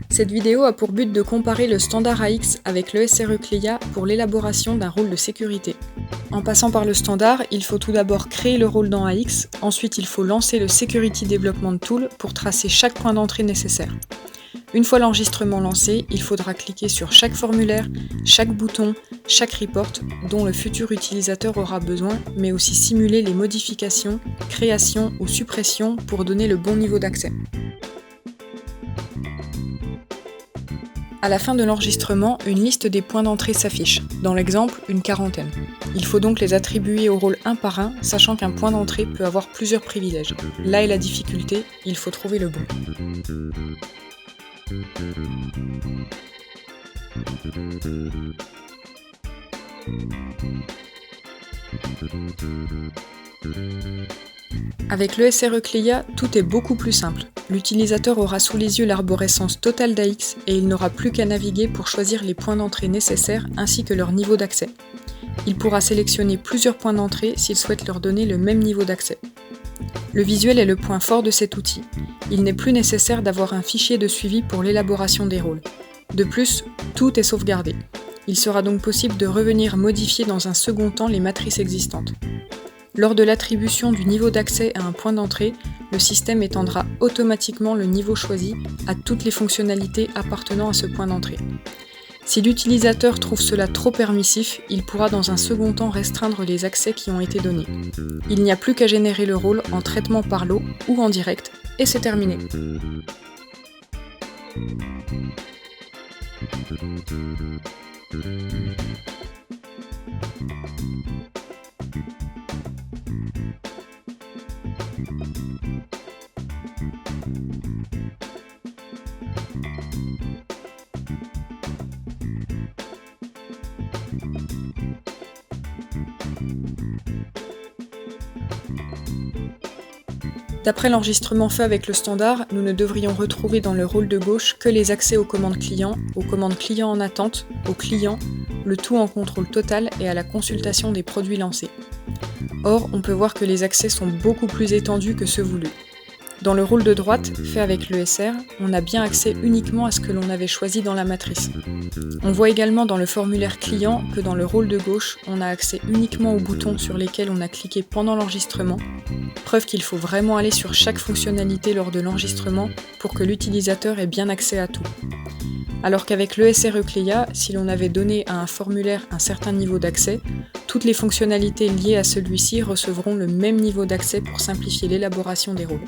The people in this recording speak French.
Cette vidéo a pour but de comparer le standard AX avec le SRE CLIA pour l'élaboration d'un rôle de sécurité. En passant par le standard, il faut tout d'abord créer le rôle dans AX, ensuite il faut lancer le Security Development Tool pour tracer chaque point d'entrée nécessaire. Une fois l'enregistrement lancé, il faudra cliquer sur chaque formulaire, chaque bouton, chaque report dont le futur utilisateur aura besoin, mais aussi simuler les modifications, créations ou suppressions pour donner le bon niveau d'accès. À la fin de l'enregistrement, une liste des points d'entrée s'affiche, dans l'exemple, une quarantaine. Il faut donc les attribuer au rôle un par un, sachant qu'un point d'entrée peut avoir plusieurs privilèges. Là est la difficulté, il faut trouver le bon. Avec le SRE CLIA, tout est beaucoup plus simple. L'utilisateur aura sous les yeux l'arborescence totale d'AX et il n'aura plus qu'à naviguer pour choisir les points d'entrée nécessaires ainsi que leur niveau d'accès. Il pourra sélectionner plusieurs points d'entrée s'il souhaite leur donner le même niveau d'accès. Le visuel est le point fort de cet outil. Il n'est plus nécessaire d'avoir un fichier de suivi pour l'élaboration des rôles. De plus, tout est sauvegardé. Il sera donc possible de revenir modifier dans un second temps les matrices existantes. Lors de l'attribution du niveau d'accès à un point d'entrée, le système étendra automatiquement le niveau choisi à toutes les fonctionnalités appartenant à ce point d'entrée. Si l'utilisateur trouve cela trop permissif, il pourra dans un second temps restreindre les accès qui ont été donnés. Il n'y a plus qu'à générer le rôle en traitement par lot ou en direct, et c'est terminé. D'après l'enregistrement fait avec le standard, nous ne devrions retrouver dans le rôle de gauche que les accès aux commandes client en attente, aux clients, le tout en contrôle total et à la consultation des produits lancés. Or, on peut voir que les accès sont beaucoup plus étendus que ceux voulus. Dans le rôle de droite, fait avec l'ESR, on a bien accès uniquement à ce que l'on avait choisi dans la matrice. On voit également dans le formulaire client que dans le rôle de gauche, on a accès uniquement aux boutons sur lesquels on a cliqué pendant l'enregistrement, preuve qu'il faut vraiment aller sur chaque fonctionnalité lors de l'enregistrement pour que l'utilisateur ait bien accès à tout. Alors qu'avec l'ESRE CLIA, si l'on avait donné à un formulaire un certain niveau d'accès, toutes les fonctionnalités liées à celui-ci recevront le même niveau d'accès pour simplifier l'élaboration des rôles.